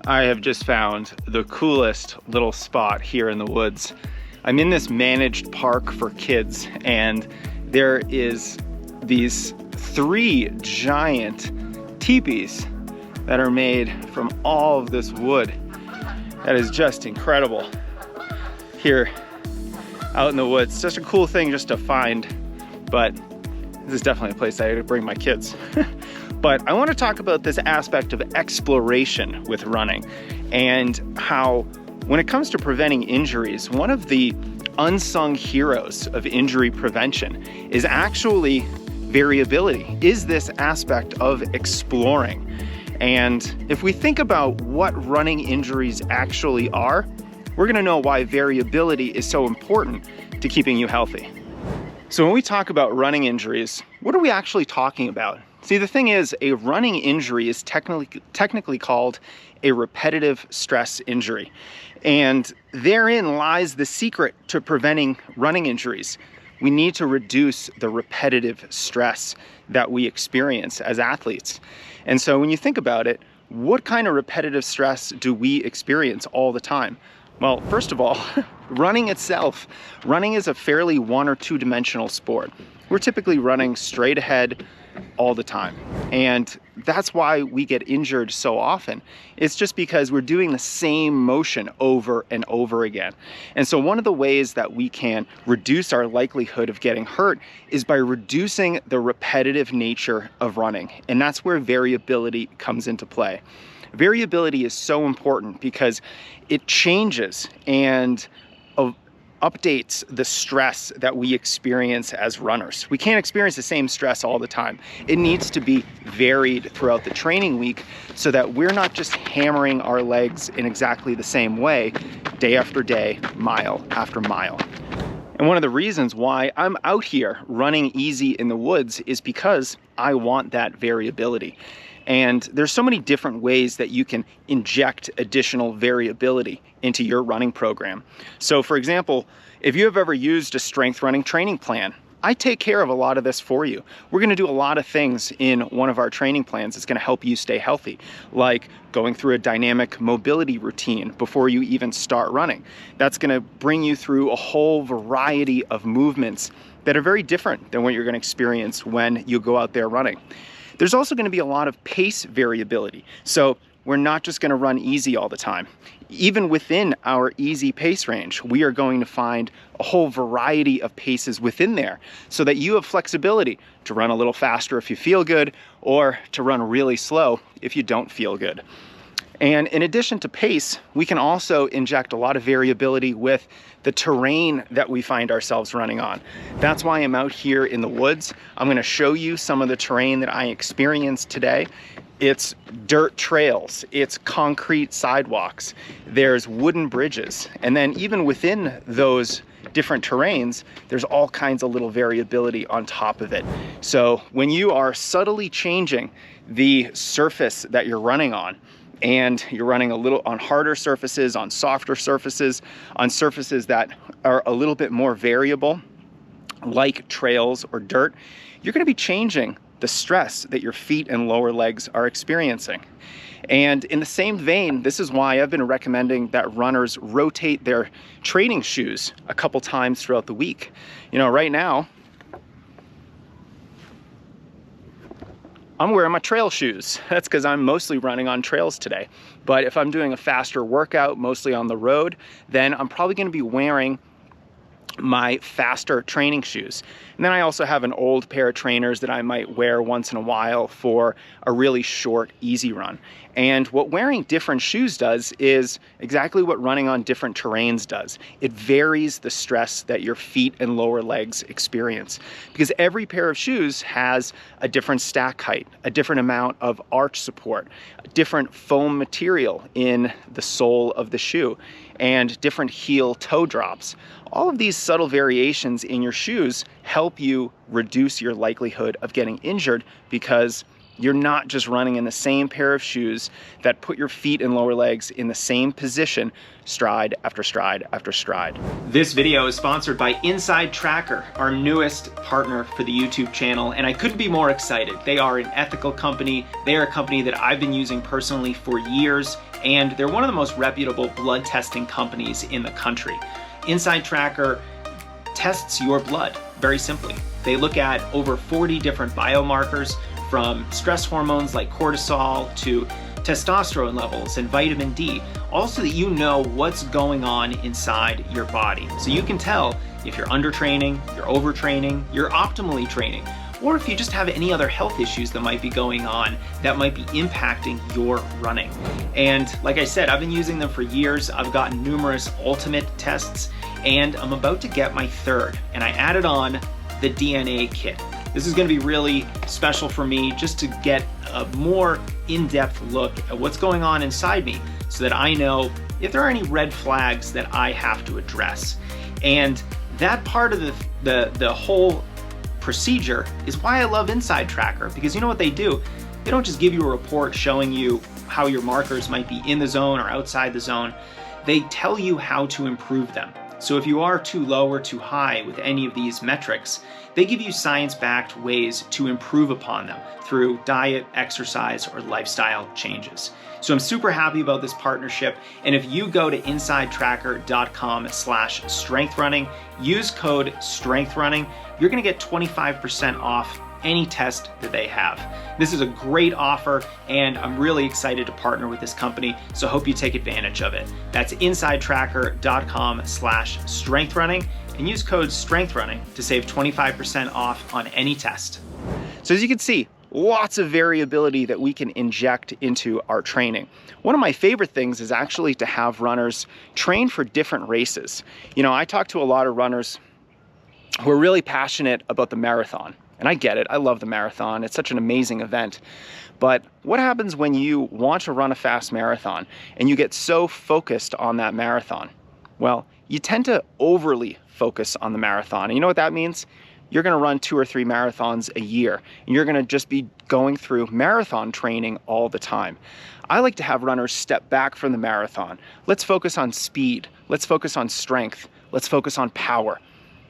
I have just found the coolest little spot here in the woods. I'm in this managed park for kids, and there is these 3 giant teepees that are made from all of this wood. That is just incredible. Here out in the woods, just a cool thing just to find, but this is definitely a place I would bring my kids. But I want to talk about this aspect of exploration with running and how, when it comes to preventing injuries, one of the unsung heroes of injury prevention is actually variability, is this aspect of exploring. And if we think about what running injuries actually are, we're going to know why variability is so important to keeping you healthy. So when we talk about running injuries, what are we actually talking about? See, the thing is, a running injury is technically called a repetitive stress injury. And therein lies the secret to preventing running injuries. We need to reduce the repetitive stress that we experience as athletes. And so when you think about it, what kind of repetitive stress do we experience all the time? Well, first of all, running itself. Running is a fairly 1 or 2 dimensional sport. We're typically running straight ahead all the time. And that's why we get injured so often. It's just because we're doing the same motion over and over again. And so one of the ways that we can reduce our likelihood of getting hurt is by reducing the repetitive nature of running. And that's where variability comes into play. Variability is so important because it changes and updates the stress that we experience as runners. We can't experience the same stress all the time. It needs to be varied throughout the training week so that we're not just hammering our legs in exactly the same way day after day, mile after mile. And one of the reasons why I'm out here running easy in the woods is because I want that variability. And there's so many different ways that you can inject additional variability into your running program. So for example, if you have ever used a strength running training plan, I take care of a lot of this for you. We're gonna do a lot of things in one of our training plans that's gonna help you stay healthy, like going through a dynamic mobility routine before you even start running. That's gonna bring you through a whole variety of movements that are very different than what you're gonna experience when you go out there running. There's also going to be a lot of pace variability. So we're not just going to run easy all the time. Even within our easy pace range, we are going to find a whole variety of paces within there so that you have flexibility to run a little faster if you feel good, or to run really slow if you don't feel good. And in addition to pace, we can also inject a lot of variability with the terrain that we find ourselves running on. That's why I'm out here in the woods. I'm going to show you some of the terrain that I experienced today. It's dirt trails, it's concrete sidewalks, there's wooden bridges, and then even within those different terrains, there's all kinds of little variability on top of it. So when you are subtly changing the surface that you're running on, and you're running a little on harder surfaces, on softer surfaces, on surfaces that are a little bit more variable, like trails or dirt, you're going to be changing the stress that your feet and lower legs are experiencing. And in the same vein, this is why I've been recommending that runners rotate their training shoes a couple times throughout the week. You know, right now, I'm wearing my trail shoes. That's because I'm mostly running on trails today. But if I'm doing a faster workout, mostly on the road, then I'm probably going to be wearing my faster training shoes. And then I also have an old pair of trainers that I might wear once in a while for a really short, easy run. And what wearing different shoes does is exactly what running on different terrains does. It varies the stress that your feet and lower legs experience, because every pair of shoes has a different stack height, a different amount of arch support, a different foam material in the sole of the shoe, and different heel toe drops. All of these subtle variations in your shoes help you reduce your likelihood of getting injured, because You're not just running in the same pair of shoes that put your feet and lower legs in the same position, stride after stride after stride. This video is sponsored by Inside Tracker, our newest partner for the YouTube channel, and I couldn't be more excited. They are an ethical company. They are a company that I've been using personally for years, and they're one of the most reputable blood testing companies in the country. Inside Tracker tests your blood very simply. They look at over 40 different biomarkers, from stress hormones like cortisol to testosterone levels and vitamin D, all so that you know what's going on inside your body. So you can tell if you're undertraining, you're overtraining, you're optimally training, or if you just have any other health issues that might be going on that might be impacting your running. And like I said, I've been using them for years. I've gotten numerous ultimate tests, and I'm about to get my third, and I added on the DNA kit. This is going to be really special for me, just to get a more in-depth look at what's going on inside me so that I know if there are any red flags that I have to address. And that part of the whole procedure is why I love Inside Tracker, because you know what they do? They don't just give you a report showing you how your markers might be in the zone or outside the zone. They tell you how to improve them. So if you are too low or too high with any of these metrics, they give you science-backed ways to improve upon them through diet, exercise, or lifestyle changes. So I'm super happy about this partnership. And if you go to insidetracker.com/strengthrunning, use code strengthrunning, you're gonna get 25% off any test that they have. This is a great offer, and I'm really excited to partner with this company, so hope you take advantage of it. That's insidetracker.com/strengthrunning, and use code strengthrunning to save 25% off on any test. So as you can see, lots of variability that we can inject into our training. One of my favorite things is actually to have runners train for different races. You know, I talk to a lot of runners who are really passionate about the marathon. And I get it, I love the marathon, it's such an amazing event. But what happens when you want to run a fast marathon and you get so focused on that marathon? Well, you tend to overly focus on the marathon. And you know what that means? You're gonna run 2 or 3 marathons a year, and you're gonna just be going through marathon training all the time. I like to have runners step back from the marathon. Let's focus on speed, let's focus on strength, let's focus on power.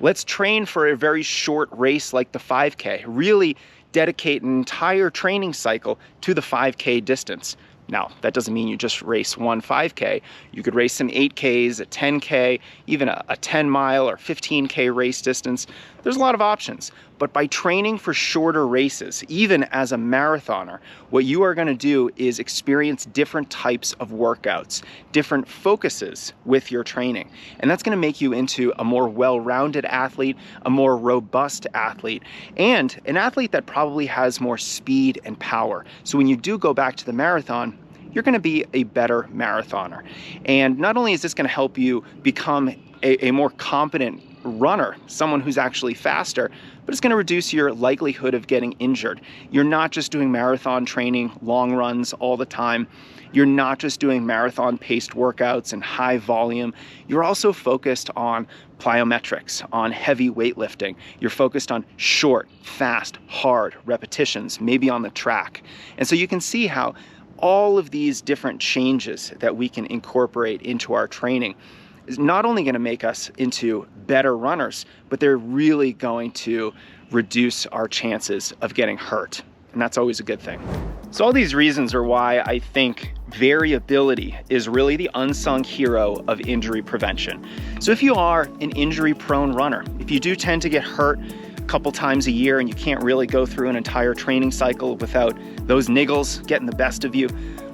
Let's train for a very short race like the 5K. Really dedicate an entire training cycle to the 5K distance. Now, that doesn't mean you just race one 5K. You could race some 8Ks, a 10K, even a 10 mile or 15K race distance. There's a lot of options. But by training for shorter races, even as a marathoner, what you are gonna do is experience different types of workouts, different focuses with your training. And that's gonna make you into a more well-rounded athlete, a more robust athlete, and an athlete that probably has more speed and power. So when you do go back to the marathon, you're gonna be a better marathoner. And not only is this gonna help you become a more competent runner, someone who's actually faster, but it's going to reduce your likelihood of getting injured. You're not just doing marathon training, long runs all the time. You're not just doing marathon paced workouts and high volume. You're also focused on plyometrics, on heavy weightlifting. You're focused on short, fast, hard repetitions, maybe on the track. And so you can see how all of these different changes that we can incorporate into our training is not only going to make us into better runners, but they're really going to reduce our chances of getting hurt. And that's always a good thing. So all these reasons are why I think variability is really the unsung hero of injury prevention. So if you are an injury-prone runner, if you do tend to get hurt a couple times a year and you can't really go through an entire training cycle without those niggles getting the best of you,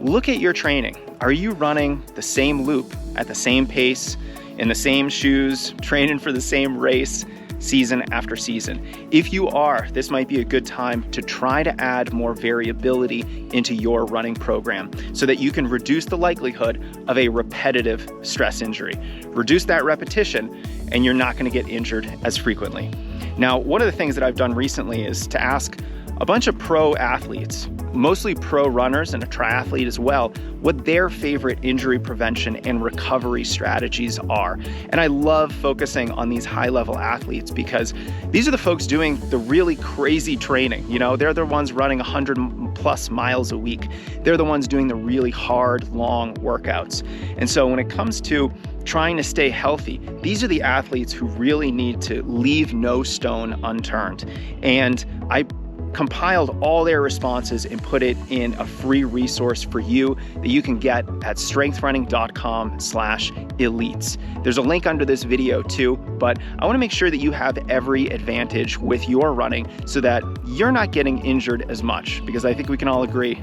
look at your training. Are you running the same loop at the same pace, in the same shoes, training for the same race, season after season? If you are, this might be a good time to try to add more variability into your running program so that you can reduce the likelihood of a repetitive stress injury. Reduce that repetition and you're not going to get injured as frequently. Now, one of the things that I've done recently is to ask a bunch of pro athletes mostly pro runners and a triathlete as well, what their favorite injury prevention and recovery strategies are. And I love focusing on these high-level athletes because these are the folks doing the really crazy training. You know, they're the ones running 100+ miles a week. They're the ones doing the really hard, long workouts. And so when it comes to trying to stay healthy, these are the athletes who really need to leave no stone unturned. And I compiled all their responses and put it in a free resource for you that you can get at strengthrunning.com/elites. There's a link under this video too, but I want to make sure that you have every advantage with your running so that you're not getting injured as much, because I think we can all agree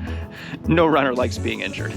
no runner likes being injured.